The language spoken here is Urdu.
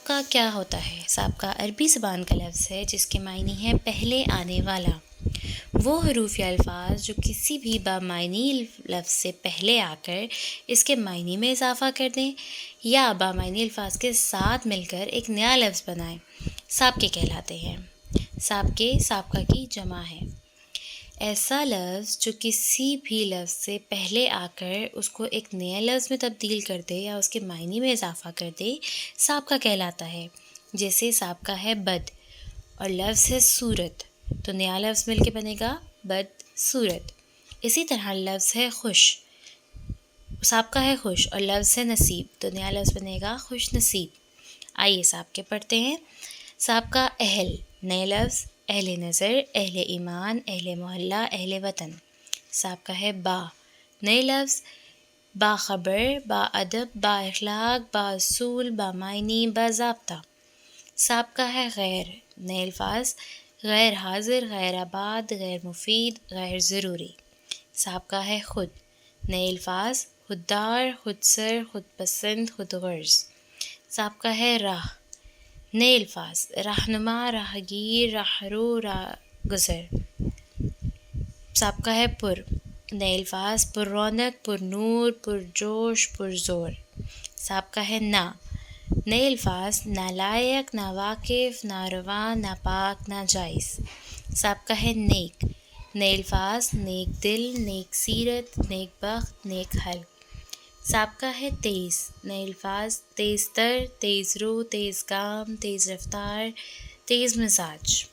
سابقہ کیا ہوتا ہے؟ سابقہ عربی زبان کا لفظ ہے جس کے معنی ہے پہلے آنے والا۔ وہ حروف یا الفاظ جو کسی بھی بامعنی لفظ سے پہلے آ کر اس کے معنی میں اضافہ کر دیں یا بامعنی الفاظ کے ساتھ مل کر ایک نیا لفظ بنائیں، سابقے کہلاتے ہیں۔ سابقے سابقہ کی جمع ہے۔ ایسا لفظ جو کسی بھی لفظ سے پہلے آ کر اس کو ایک نئے لفظ میں تبدیل کر دے یا اس کے معنی میں اضافہ کر دے، سابقہ کہلاتا ہے۔ جیسے سابقہ ہے بد اور لفظ ہے صورت، تو نیا لفظ مل کے بنے گا بد صورت۔ اسی طرح لفظ ہے خوش، سابقہ ہے خوش اور لفظ ہے نصیب، تو نیا لفظ بنے گا خوش نصیب۔ آئیے سابقے پڑھتے ہیں۔ سابقہ اہل، نئے لفظ اہل نظر، اہل ایمان، اہل محلہ، اہل وطن۔ سابقہ ہے با، نئے لفظ باخبر، با ادب، با اخلاق، با اصول، با معنی، با ضابطہ۔ سابقہ ہے غیر، نئے الفاظ غیر حاضر، غیر آباد، غیر مفید، غیر ضروری۔ سابقہ ہے خود، نئے الفاظ خوددار، خودسر، خود پسند، خود غرض۔ سابقہ ہے راہ، نئے الفاظ رہنما، راہگیر، راہرو، راہ گزر۔ سابقہ ہے پر، نئے الفاظ پر رونق، پر نور، پر جوش، پر زور۔ سابقہ ہے نا، نئے الفاظ نالائق، ناواقف، ناروا، ناپاک، ناجائز۔ سابقہ ہے نیک، نئے الفاظ نیک دل، نیک سیرت، نیک بخت، نیک خلق۔ سابقہ ہے تیز، نئے الفاظ تیز تر، تیز رو، تیز گام، تیز رفتار، تیز مزاج۔